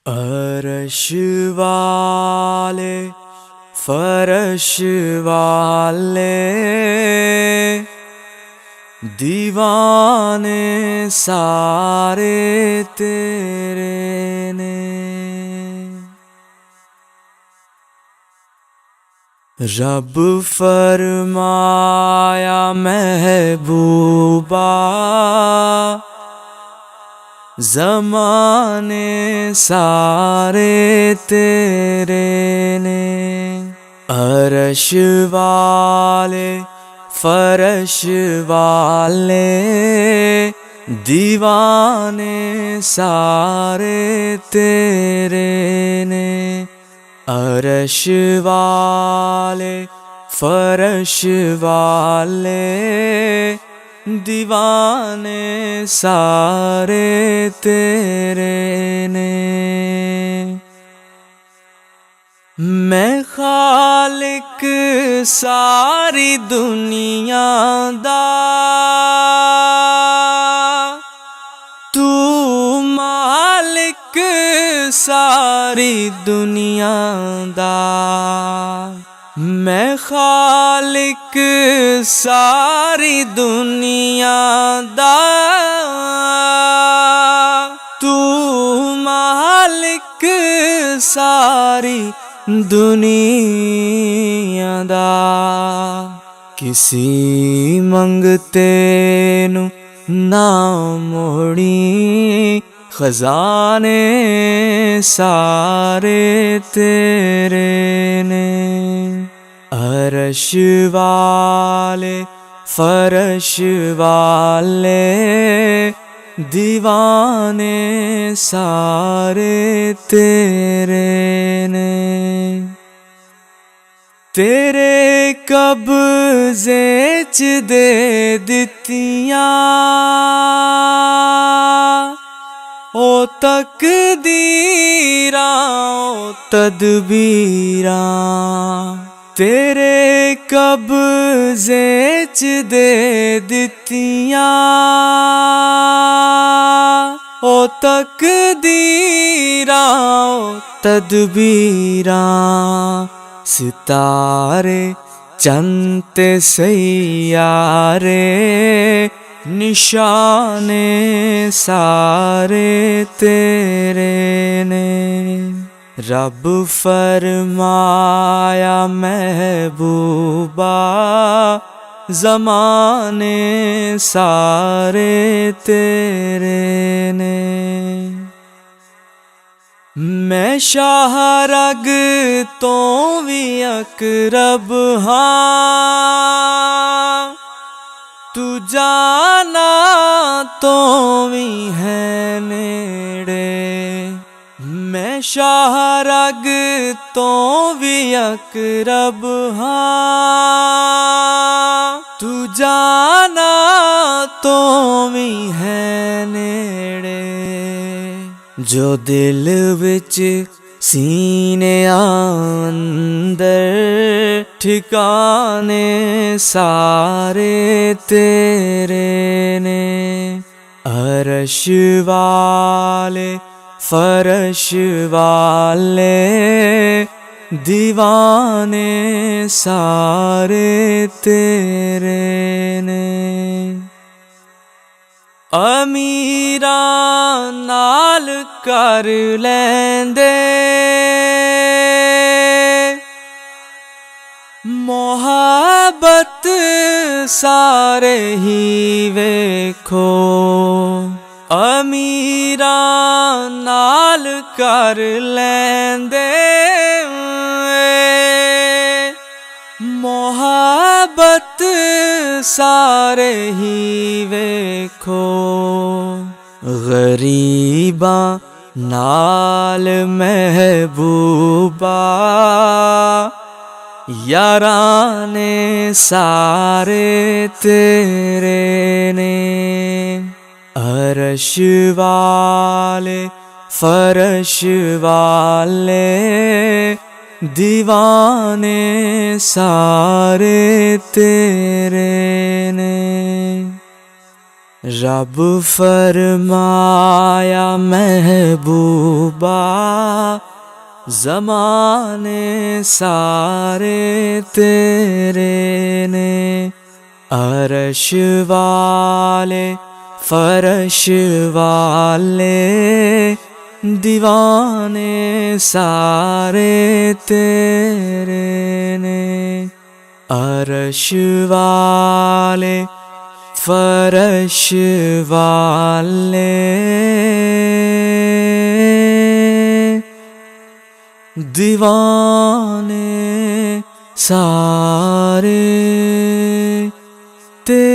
अर्श वाले फर्श वाले दीवाने सारे तेरे ने। रब फरमाया महबूबा ज़माने सारे तेरे ने। अर्श वाले फर्श वाले दीवाने सारे तेरे ने। अर्श वाले फर्श वाले दीवाने सारे तेरे ने। मैं खालिक सारी दुनिया दा, तू मालिक सारी दुनिया दा। मैं खालिक सारी दुनिया दा, तू मालिक सारी दुनिया दा। किसी मंगते नू ना मोड़ी खजाने सारे तेरे ने। अर्श वाले फर्श वाले दीवाने सारे तेरे ने। तेरे कब्ज़े च दे दित्तियां ओ तकदीरां ओ तदबीरां। तेरे कब्ज़े च दे दित्तियां ओ तकदीरां ओ तदबीरां। सितारे चंद सैयारे निशाने सारे तेरे ने। रब फरमाया महबूबा ज़माने सारे तेरे ने। मैं शाहरग तो भी अकरब हाँ, तू जाना तो भी है नेड़े। मैं शाहरग तो भी अकरब हाँ, तू जाना तो भी है नेड़े। जो दिल विच सीने अंदर ठिकाने सारे तेरे ने। अर्श वाले फर्श वाले दीवाने सारे तेरे ने। अमीरां नाल कर लैंदे मोहब्बत सारे ही वेखो। अमीरां नाल कर लैंदे मोहब्बत सारे ही वेखो। गरीबा नाल महबूबा याराने सारे तेरे ने। अर्श वाले फर्श वाले दीवाने सारे तेरे ने। रब फरमाया महबूबा ज़माने सारे तेरे ने। अर्श वाले फरश वाले दीवाने सारे तेरे ने। अर्श वाले फरश वाले दीवाने सारे तेरे